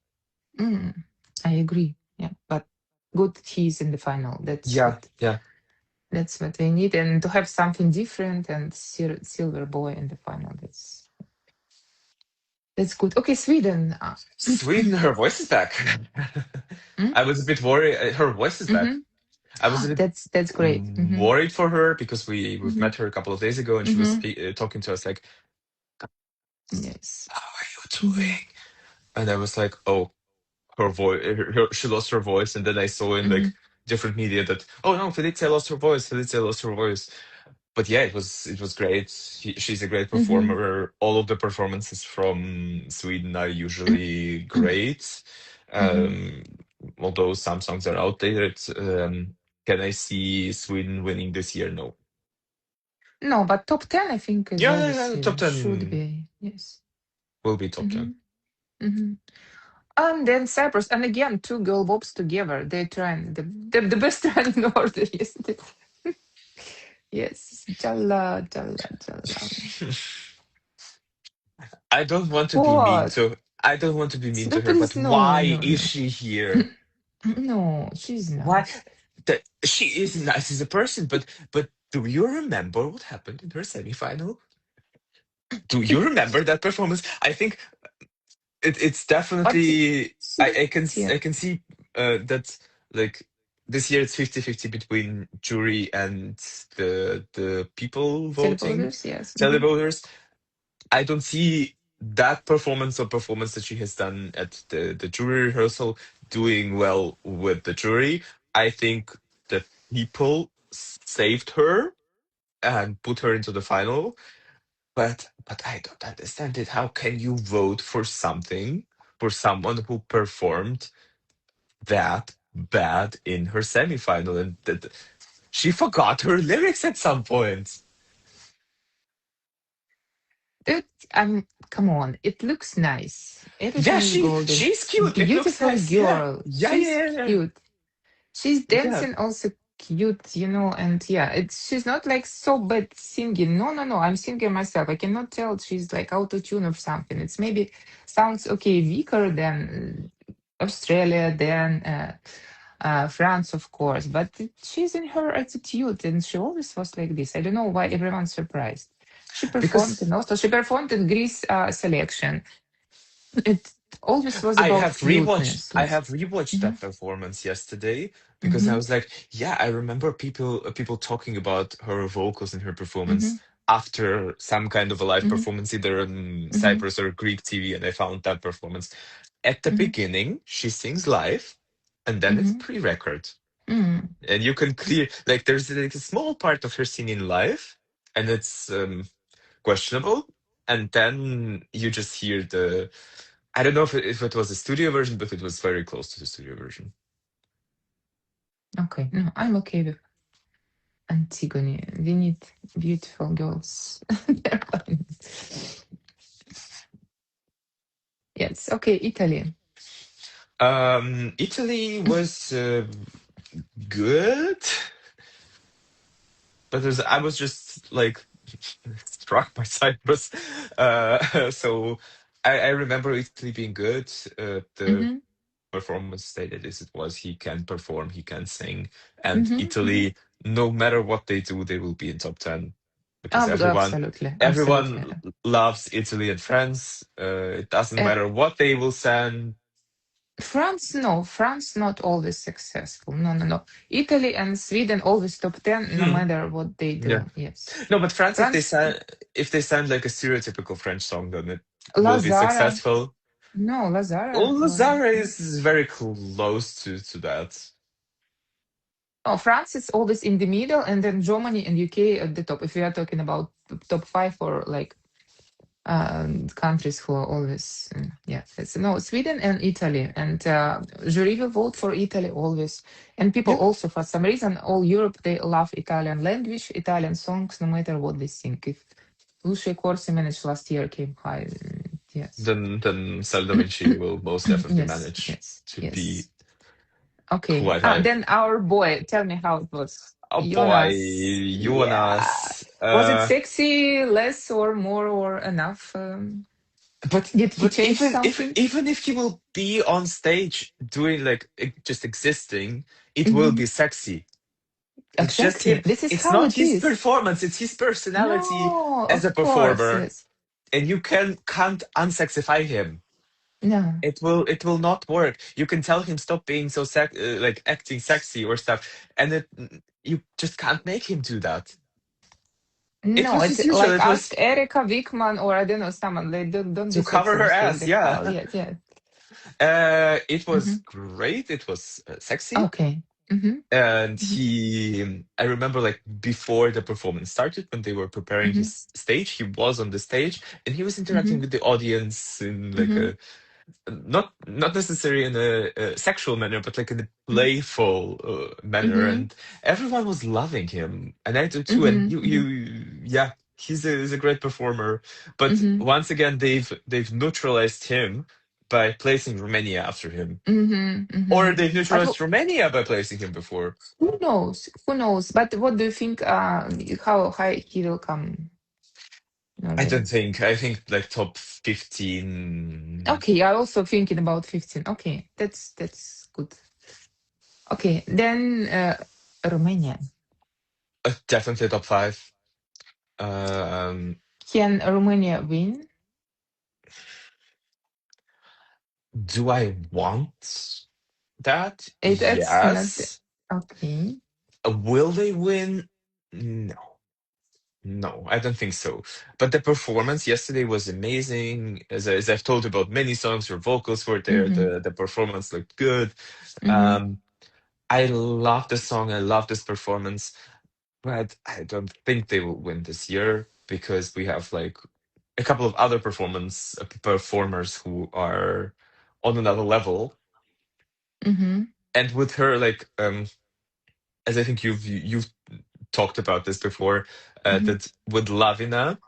Mm, I agree. Yeah, but good he's in the final. Yeah, yeah. That's what we need, and to have something different and silver boy in the final. That's good. Okay, Sweden. Sweden, her voice is back. Mm? I was a bit worried. Her voice is back. Mm-hmm. I was a bit That's great. Mm-hmm. worried for her because we've Mm-hmm. met her a couple of days ago and she was Mm-hmm. talking to us like, Yes. "How are you Mm-hmm. doing?" And I was like, "Oh, her voice. She lost her voice." And then I saw in Mm-hmm. like different media that, "Oh no, Felicia lost her voice. Felicia lost her voice." But yeah, it was great. She's a great Mm-hmm. performer. All of the performances from Sweden are usually great. Mm-hmm. Um, Although some songs are outdated. Can I see Sweden winning this year? No. No, but top 10, I think, is Yeah, yeah, always yeah. Top Sweden. Should 10 be. Yes. will be top Mm-hmm. 10. Mm-hmm. And then Cyprus, and again, two girl bobs together. They trying the best trying in order, isn't it? Yes. Jalla, jalla, jalla. I don't want to be mean What? to. I don't want to be mean to her, but Please, no, why no, is no. she here? No, she's Why? nice. She is nice as a person, but do you remember what happened in her semifinal? Do you remember that performance? I think it's But definitely she, yeah, I can see that like this year it's 50-50 between jury and the people voting, teleporters, yes. Mm-hmm. televoters. I don't see that performance or performance that she has done at the jury rehearsal doing well with the jury. I think the people saved her and put her into the final. But I don't understand it. How can you vote for something for someone who performed that bad in her semifinal and that she forgot her lyrics at some point? It, come on, it looks nice. Yeah, Everything is golden. she's cute. It looks Beautiful nice. Yeah, girl. yeah, She's yeah, yeah, cute. She's yeah. Yeah. dancing also cute, and yeah, she's not like so bad singing. No, no, no. I'm singing myself. I cannot tell she's like out of tune or something. It's maybe sounds okay weaker than Australia, than France, of course, but she's in her attitude, and she always was like this. I don't know why everyone's surprised. She performed, Because and also she performed in Greece selection. It always was I about have cuteness. I Yes. have rewatched Mm-hmm. that performance yesterday because I Mm-hmm. was like, yeah, I remember people talking about her vocals and her Mm-hmm. performance after some kind of a live Mm-hmm. performance, either on Mm-hmm. Cyprus or Greek TV, and I found that performance. At the Mm-hmm. beginning, she sings live, and then it's Mm-hmm. pre-record, Mm. and you can clear like there's like a small part of her singing live, and it's questionable, and then you just hear the I don't know if it was a studio version, but it was very close to the studio version. Okay, no, I'm okay with Antigone. We need beautiful girls. Yes, okay, Italy. Italy was good, but I was just like struck by Cyprus. So I remember Italy being good. The Mm-hmm. performance stated as it was. He can perform, he can sing, and Mm-hmm. Mm-hmm. Italy, no matter what they do, they will be in top 10 because Absolutely, absolutely. everyone loves Italy and France. It doesn't Uh, matter what they will send. France, no, France not always successful. No, no, no. Italy and Sweden always top 10, no Hmm. matter what they Yeah. do. Yes. No, but France, France, if they sound like a stereotypical French song, then it will be Lazara. successful. No, Oh, Lazara was. Lazare is very close to that. Oh, France is always in the middle, and then Germany and UK at the top. If we are talking about top five or like countries who are always, yeah. It's, no, Sweden and Italy, and jury will vote for Italy always. And people Yeah. also, for some reason, all Europe they love Italian language, Italian songs, no matter what they sing. If Lucia Corsi managed last year came high, yes, Then Sal da Vinci will most definitely yes, manage yes, to be yes. Okay. quite high. Then our boy, tell me how it was. Oh boy, Jonas. Yeah. Jonas. Was it sexy, less or more or enough? Did he but change something? even if he will be on stage doing like just existing, it will Hmm. be sexy. It's just him. Exactly. This is It's how not it his is. performance, it's his personality No, as a of course, performer. yes. And you can't unsexify him. No, It will not work. You can tell him stop being so like acting sexy or stuff, and you just can't make him do that. It no, was it's his usual. like It ask was Erika Wickman or I don't know someone. Like don't be to cover sexy her and stay in ass. the Yeah. hall. Yes, yes. It was Hmm. great. It was sexy. Okay. Hmm. And Hmm. I remember like before the performance started, when they were preparing Hmm. his stage, he was on the stage and he was interacting Hmm. with the audience in like Hmm. a not necessarily in a sexual manner, but like in a Hmm. playful manner, Hmm. and everyone was loving him, and I do too. And Hmm. yeah, he's a great performer. But Hmm. once again, they've neutralized him by placing Romania after him, Hmm. or Hmm. they've But neutralized Romania by placing him before. who knows? Who knows? But what do you think? How high he will come I don't nowadays? think. I think like top 15, Okay, I also thinking about 15. Okay, that's good. Okay, then Romania. definitely top 5. Um, Can Romania win? do I want that? It's not Yes. okay. Will they win? No. No, I don't think so. But the performance yesterday was amazing. As I've told you about many songs, your vocals were there. Mm-hmm. The performance looked good. Mm-hmm. Um, I love the song. I love this performance. But I don't think they will win this year because we have like a couple of other performers who are on another level. Mm-hmm. And with her, like as I think you've talked about this before, Mm-hmm. that with Lavina,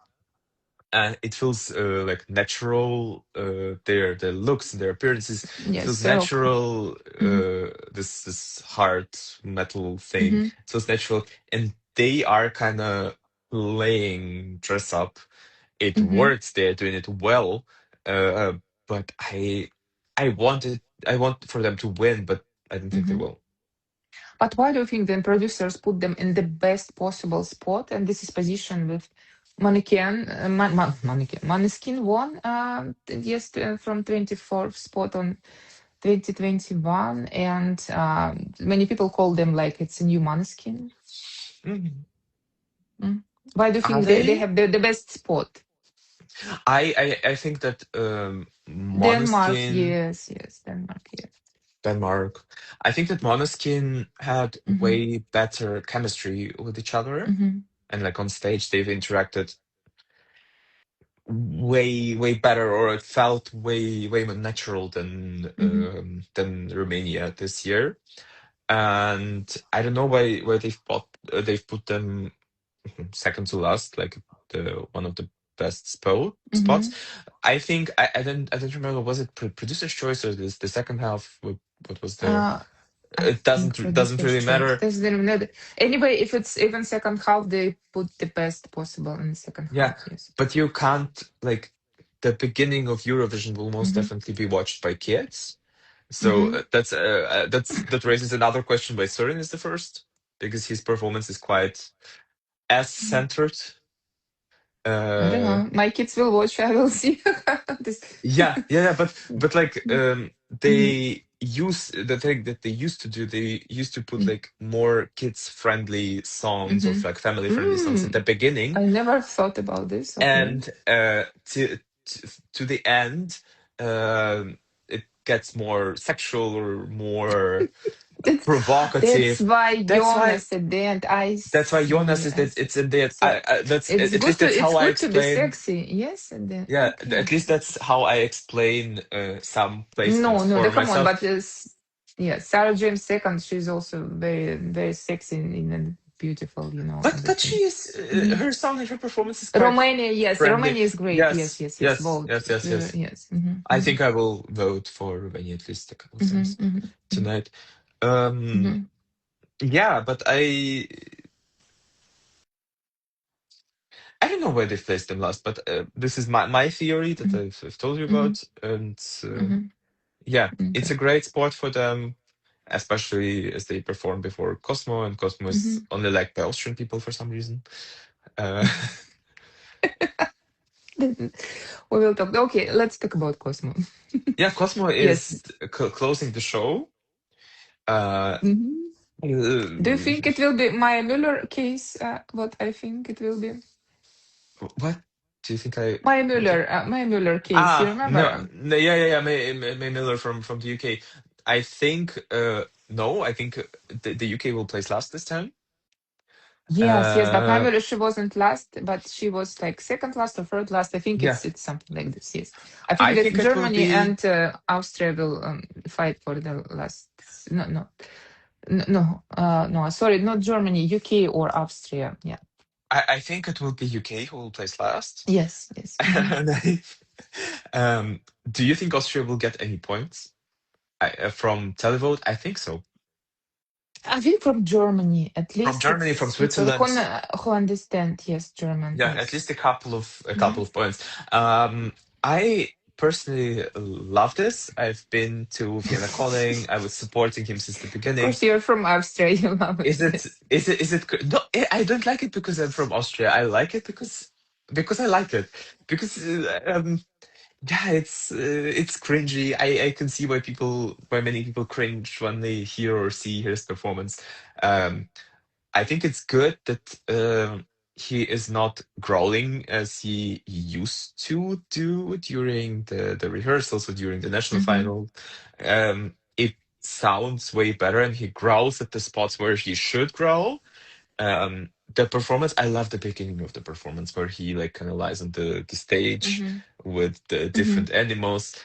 it feels like natural. Their looks and their appearances feels Yes, rock. natural. Mm-hmm. This hard metal thing, Mm-hmm. it feels natural, and they are kind of playing dress up. It Mm-hmm. works. They're doing it well. Uh, but I want for them to win, but I don't think they Mm-hmm. will. But why do you think then producers put them in the best possible spot? And this is position with Mannequin, Mannequin, Maneskin won yes from 24th spot on 2021, and many people call them like it's a new Maneskin. Mhm. Mm. Why do you Are think they they? have the best spot? I think that Denmark, Måneskin, yes, yes, Denmark, yes. Denmark. I think that Måneskin had Mm-hmm, way better chemistry with each other, mm-hmm, and like on stage they've interacted way better, or it felt way more natural mm-hmm, than Romania this year. And I don't know why they've put them second to last, like the one of the best spots. mm-hmm. I don't remember, was it producer's choice or this the second half? What was the? Uh, I It think doesn't producer's really choice. matter. Doesn't matter. Anyway, if it's even second half, they put the best possible in the second Yeah, half. Yes. but you can't like the beginning of Eurovision will most Mm-hmm, definitely be watched by kids. So mm-hmm. that raises another question why Sorin is the first, because his performance is quite as centered. I don't Uh, know. My kids will watch. I will see this. yeah, but like Mm-hmm, the thing that they used to do, they used to put like more kids friendly songs or mm-hmm. like family friendly songs at the Mm, beginning, I never thought about this. Okay. and to the end, it gets more sexual or more That's, that's provocative. why That's why Jonas at the end. I that's why Jonas see. is I that see. it's in there. So That's it's at good least to that's how I be explain. sexy. Yes, and then Yeah, at okay. least that's how I explain some placements No, no, for come on. myself. But this, yeah, Sarah James second. She's also very sexy and beautiful. You know But she everything. is Hmm. her song and her performance is quite Romania, yes, friendly. Romania is great. Yes, Yes, yes, yes. yes, Vote. yes, yes, yes. Yes. Hmm. I Hmm. think I will vote for Romania at least a couple of Hmm. times Hmm. tonight. Um, Hmm. yeah, but don't know where they've placed them last, but this is my theory that Mhm, I've told you mhm, about, and mhm. yeah, it's a Okay. great sport for them, especially as they performed before Cosmo, and Cosmo is Mhm. only liked by Austrian people for some reason. Uh, We will talk. Okay, let's talk about Cosmo. yeah, Cosmo Yes. is closing the show. Uh, Mhm. Do you uh, think it will be Maya Müller case? What I think it will be what do you think I? Maya Müller case. You Ah, remember? no, no, yeah, yeah, yeah. May Miller from the UK. I think no, I think the UK will place last this time. Yes, yes, but Maya Uh, Müller, she wasn't last, but she was like second last or third last. I think yeah, it's something like this. Yes, I think I that think it will Germany be. and Austria will fight for the last. No, no, no, no. Sorry, not Germany, UK or Austria. Yeah. I think it will be UK who will place last. Yes, yes. Mhm. And do you think Austria will get any points from televote? I think so. I think from Germany, at From least Germany, from it's people Switzerland. who understand. Yes, German. Yeah, at Yes. least a couple Mhm. of points. I personally love this. I've been to Vienna Calling. I was supporting him since the Of beginning. course, you're from Austria. You love it. Is it Yes. no, I don't like it because I'm from Austria. I like it because I like it. Because yeah, it's cringy. I can see why many people cringe when they hear or see his performance. Um I think it's good that he is not growling as he used to do during the rehearsals or during the national Mhm. final. It sounds way better, and he growls at the spots where he should growl. The performance, I love the beginning of the performance where he like kind of lies on the stage Mhm. with the Mhm. different animals.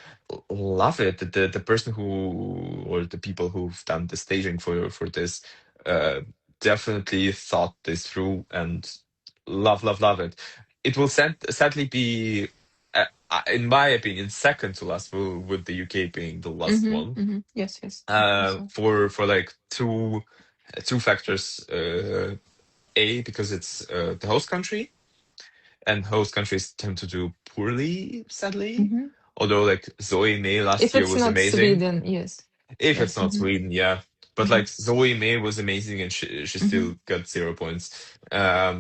Love it. The person who or the people who've done the staging for this uh, definitely thought this through, and love it. It will sadly be, in my opinion, second to last, with the UK being the last Mhm. one. Mhm. Yes. Yes. I think so. For like two factors. Because it's the host country, and host countries tend to do poorly, sadly. Mhm. Although, like Zoe May last If year it's was not amazing. Sweden, yes. If it's Yes. not Mhm. Sweden, yeah. But Mhm. like Zoe May was amazing, and she Mhm. still got 0 points.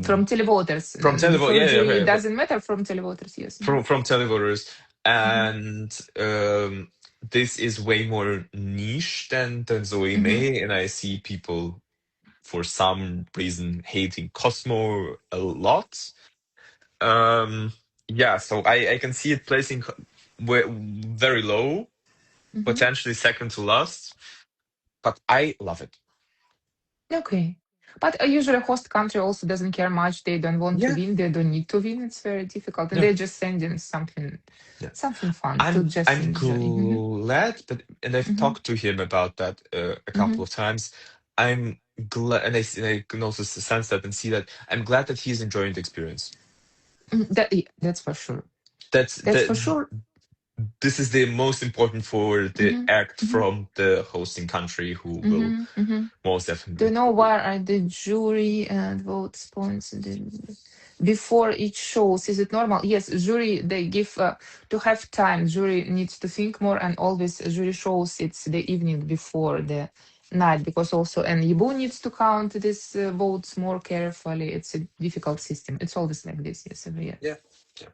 From televoters. From televote, For yeah, jury, it yeah, doesn't matter from televoters. Yes. Mhm. from televoters, Mhm. and this is way more niche than Zoe Mhm. May, and I see people for some reason hating Cosmo a lot. Um, yeah, so I can see it placing very low, Mhm. potentially second to last, but I love it. Okay. But usually host country also doesn't care much. They don't want to Yeah, win. They don't need to win. It's very difficult, and yeah, they're just sending yeah. something fun to just I'm enjoy. Mhm. glad, and I've Mhm. talked to him about that a couple Mhm. of times. I'm glad, and I can also sense that and see that. I'm glad that he's enjoying the experience. Yeah, that's for sure. That's That's for that. sure. This is the most important for the Mhm. act Mhm. from the hosting country, who will Mhm. Mhm. most Do you definitely. know where are the jury and votes points before each shows? Is it normal? Yes, jury they give to have time. Jury needs to think more, and always jury shows it's the evening before the night because also and Yibu needs to count these votes more carefully. It's a difficult system. It's always like this. Yes, every year. Yeah. Yeah.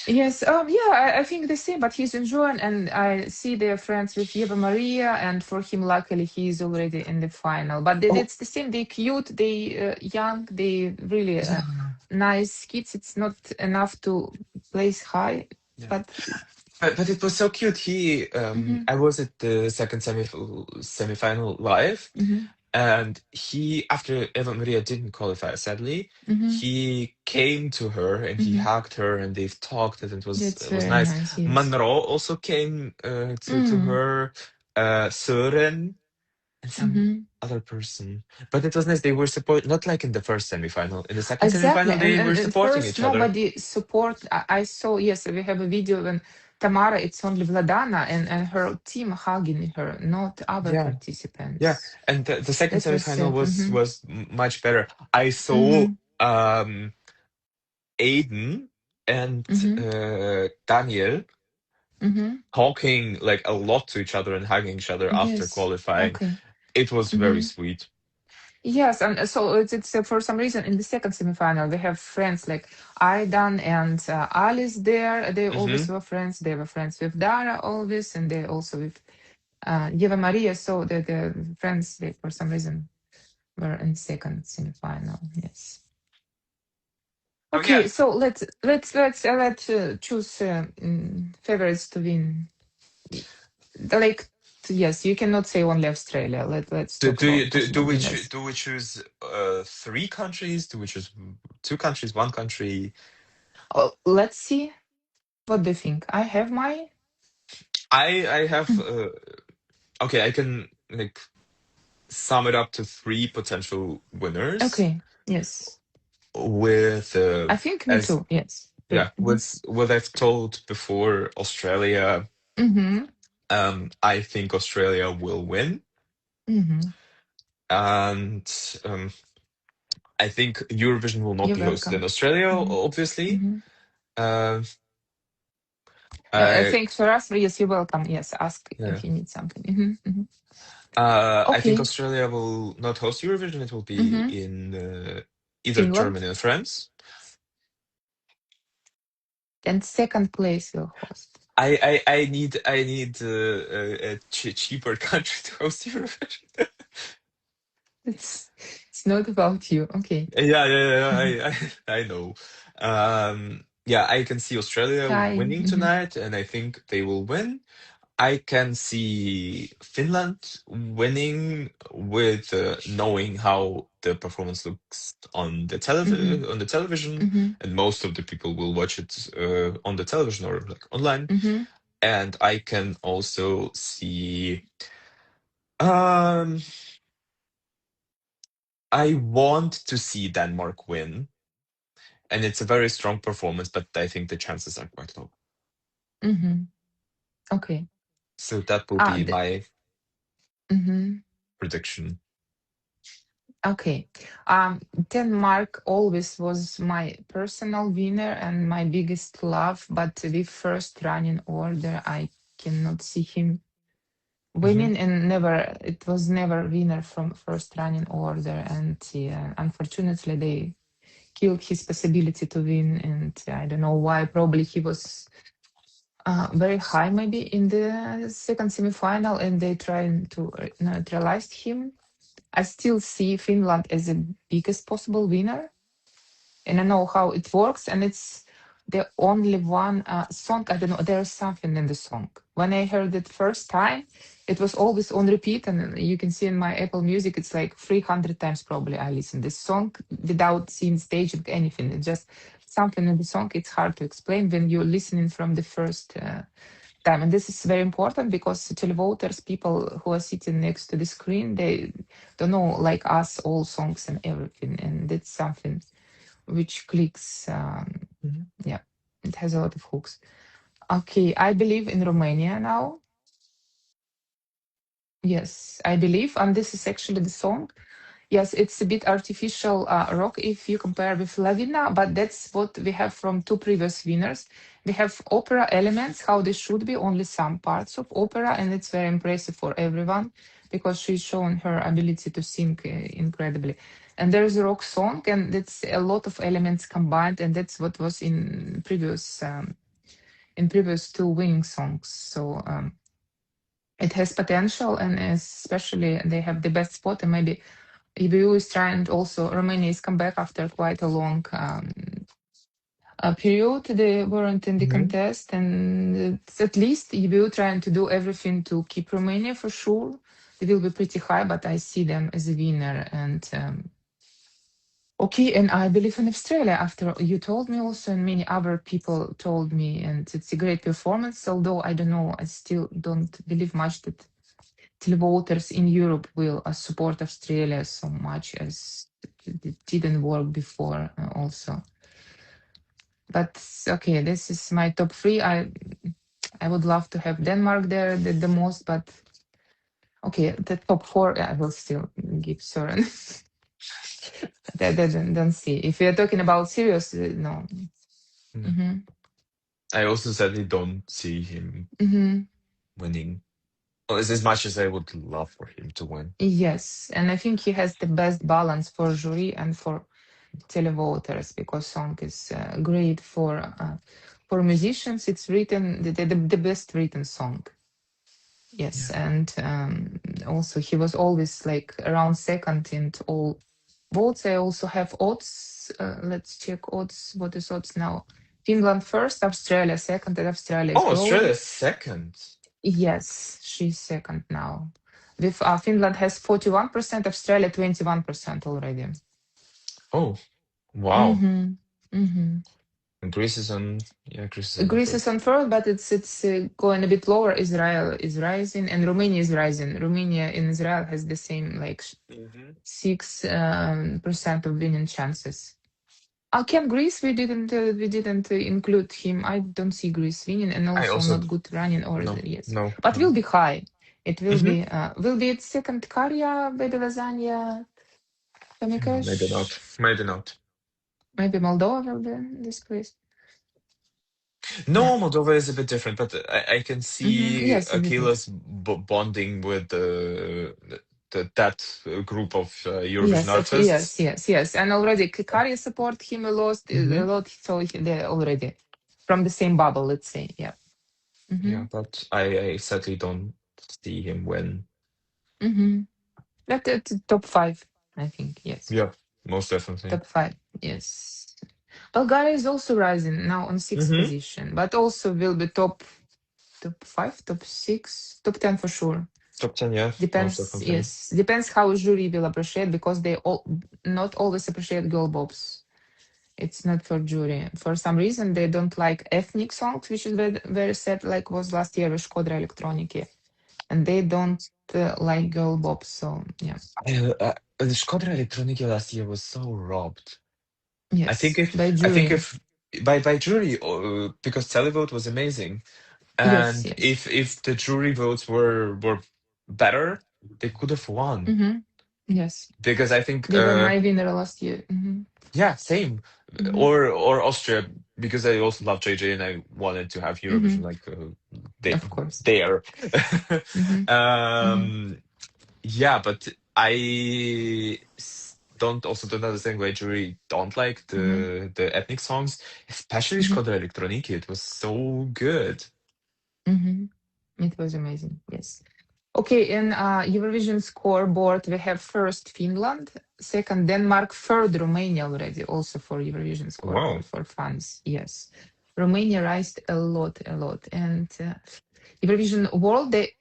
Yes, yeah, I think the same, but he's enjoying, and I see they're friends with Eva Maria, and for him, luckily, he's already in the final. But Oh, it's the same. They cute, they young, they really yeah. nice kids. It's not enough to place high, Yeah. but But it was so cute. hmm I was at the second semifinal live, hmm and after Eva Maria didn't qualify, sadly, hmm he came to her and he hmm hugged her, and they've talked, and it was that's it was very nice. nice. Yes. Monroe also came to Mm. her, Søren, and some hmm other person. But it was nice. They were support not like in the first semifinal. In the second Exactly. semifinal, And, they and were and supporting first each other. nobody support. I saw, yes, we have a video when Tamara, it's only Vladana and her team hugging her, not other Yeah. Yeah, participants. and the second That was semifinal sad. was Mm-hmm. much better. I saw Mm-hmm. um Aiden and Mm-hmm. Daniel Mm-hmm. talking like a lot to each other and hugging each other after Yes. qualifying. Okay. It was very Mm-hmm. sweet. Yes, and so it's for some reason in the second semifinal we have friends like Aidan and Alice there. They always Hmm. were friends. They were friends with Dara always, and they also with Eva Maria. So the friends they for some reason were in second semifinal. Yes. So yeah, Okay, so let's choose favorites to win. Y- Like yes, you cannot say only Australia. Let's do talk do you about do, possible do we winners. do we choose three countries? Do we choose two countries, one country? Oh, let's see. What do you think? I have my. I have okay. I can like sum it up to three potential winners Okay. Yes. with I think me as too. Yes. yeah, 3. Mm-hmm. with what I've told before, Australia. Mm-hmm. I think Australia will win, Mm-hmm. and um, I think Eurovision will not You're be hosted in welcome. Australia, Mm-hmm. obviously. Mm-hmm. Um, I I think for us, yes, you're welcome. Yes, ask yeah. if you need something. Mm-hmm. Mm-hmm. I think Okay. Australia will not host Eurovision. It will be Mm-hmm. in either Finland. Germany or France. And second place will host. I need a cheaper country to host Eurovision. It's not about you. Okay. Yeah, Mm-hmm. I know. Yeah, I can see Australia Try. winning Mm-hmm. tonight, and I think they will win. I can see Finland winning with knowing how the performance looks on the Mm-hmm. television, Mm-hmm. and most of the people will watch it on the television or like online. Mm-hmm. And I can also see. Um, I want to see Denmark win, and it's a very strong performance, but I think the chances are quite low. Mm-hmm. Okay. So that will Ah. be my Mm-hmm. prediction. Okay. Denmark always was my personal winner and my biggest love, but the first running order, I cannot see him Hmm. winning, and never, it was never winner from first running order. And unfortunately, they killed his possibility to win. And I don't know why. Probably he was very high, maybe in the second semifinal, and they trying to neutralize him. I still see Finland as the biggest possible winner, and I know how it works. And it's the only one song. I don't know. There's something in the song. When I heard it first time, it was always on repeat, and you can see in my Apple Music, it's like 300 times probably I listened this song without seeing staging anything. It's just something in the song. It's hard to explain when you're listening from the first. Time. And this is very important because televoters, people who are sitting next to the screen, they don't know like us all songs and everything. And that's something which clicks. Yeah, it has a lot of hooks. Okay, I believe in Romania now. Yes, I believe. And this is actually the song. Yes, it's a bit artificial rock if you compare with Lavina, but that's what we have from two previous winners. We have opera elements, how they should be, only some parts of opera, and it's very impressive for everyone because she's shown her ability to sing incredibly. And there's a rock song, and it's a lot of elements combined, and that's what was in previous two winning songs. So it has potential, and especially they have the best spot, and maybe EBU is trying also, Romania is come back after quite a long period. They weren't in the Hmm. contest, and it's at least EBU trying to do everything to keep Romania for sure. They will be pretty high, but I see them as a winner. And okay, and I believe in Australia after you told me also, and many other people told me, and it's a great performance. Although I don't know, I still don't believe much that televoters in Europe will support Australia so much as it didn't work before also. But okay, this is my top three. I would love to have Denmark there the most, but okay, the top four I will still give Søren. Don't see. If you're talking about serious, no. Mm. Mm-hmm. I also sadly don't see him Mm-hmm. winning. Well, as much as I would love for him to win. Yes, and I think he has the best balance for jury and for televoters because song is great for musicians. It's written the best written song. Yes, Yeah. and also he was always like around second in all votes. I also have odds. Let's check odds. What is odds now? Finland first, Australia second, and Australia is Oh, growing. Australia second. Yes, she's second now. With Finland has 41%, Australia 21% already. Oh, wow. Mm-hmm. Mm-hmm. And Greece is on. Yeah, Greece is on the Greece is third. on third, but it's going a bit lower. Israel is rising, and Romania is rising. Romania and Israel has the same like Hmm. 6% of winning chances. Can Greece? We didn't include him. I don't see Greece winning, and I also also not good running order. no, Yes, no, but no. will be high. It Hmm. will be its second Karya, baby lasagna, Maybe Tomikash. not. Maybe not. Maybe Moldova will be in this place. Yeah. No, Moldova is a bit different, but I can see Yes, it's different. Akila's bonding with that group of Eurovision Yes, okay, yes, artists. yes, yes. And already Kikari support him a Hmm. lot, so they're already from the same bubble, let's say. Yeah. Mm-hmm. Yeah, but I sadly don't see him win. Mm-hmm. That's top five, I think. Yes. Yeah, most definitely. Top five. Yes. Bulgaria is also rising now on sixth Hmm. position, but also will be top five, top six, top 10 for sure. Top 10, yeah, most Depends, definitely. yes. Depends how jury will appreciate because they all not always appreciate girl bobs. It's not for jury. For some reason, they don't like ethnic songs, which is very, very sad, like was last year with Škoda Elektroniki. And they don't like girl bobs. So, yeah. The Škoda Electronica last year was so robbed. I think Yes, if by I think jury. if by jury because televote was amazing, Yes, and yes. if the jury votes were better, they could have won Mm-hmm. Yes. because I think They were my winner last year. Mm-hmm. yeah, same. Mm-hmm. Or Austria because I also love JJ and I wanted to have Mm-hmm. Eurovision like they Of course. there. Mm-hmm. Mm-hmm. um yeah, but don't understand why jury don't like Mm-hmm. the ethnic songs, especially Mm-hmm. Škoda Elektroniki. It was so good. Mm-hmm. It was amazing. Yes. Okay, in Eurovision scoreboard, we have first Finland, second Denmark, third Romania already, also for Eurovision Wow. scoreboard for fans. Yes, Romania rised a lot, a lot. And Eurovision World, they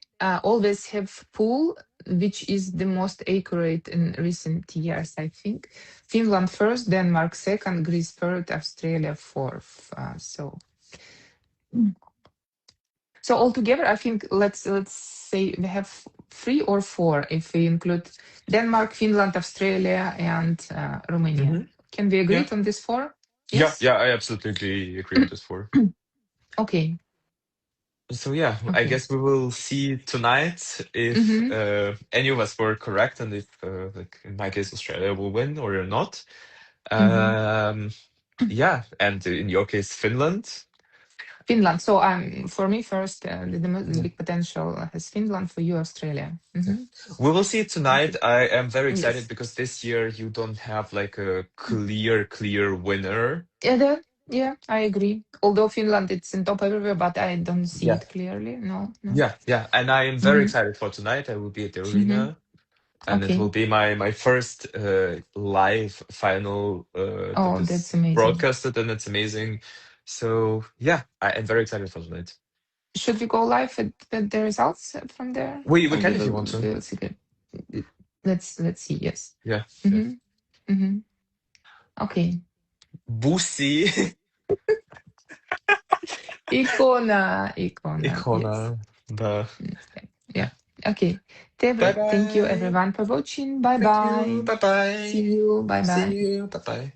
always have pool, which is the most accurate in recent years, I think. Finland first, Denmark second, Greece third, Australia fourth. So altogether, I think let's say we have three or four if we include Denmark, Finland, Australia, and Romania. Hmm. Can we agree Yeah. on this four? Yeah, Yes. yeah, I absolutely agree on this for. Okay. So yeah, I Okay. guess we will see tonight if Mm-hmm. any of us were correct and if, like in my case, Australia will win or not. Mm-hmm. Um, yeah, and in your case, Finland. Finland. So for me first, the Yeah, big potential has Finland. For you, Australia. yeah. Mm-hmm. We will see it tonight. Okay. I am very excited Yes. because this year you don't have like a clear winner. Yeah. Yeah. I agree. Although Finland, it's in top everywhere, but I don't see Yeah, it clearly. No. No. yeah, yeah. And I am very Mm-hmm. excited for tonight. I will be at the Mm-hmm. arena. And it will Okay. be my first live final that Oh, that's is amazing. broadcasted, and it's amazing. So yeah, I am very excited for tonight. Should we go live at the results from there, We or can if you want to. we will see? Let's see. Yes. Yeah, yeah. Mm-hmm. Mm-hmm. Okay. Busi, Icona. Yes. Ikona, the Okay. Yeah. Okay. bye Thank you bye. everyone for watching. Bye Thank you. bye. Bye See bye. you. Bye See bye. you. Bye bye.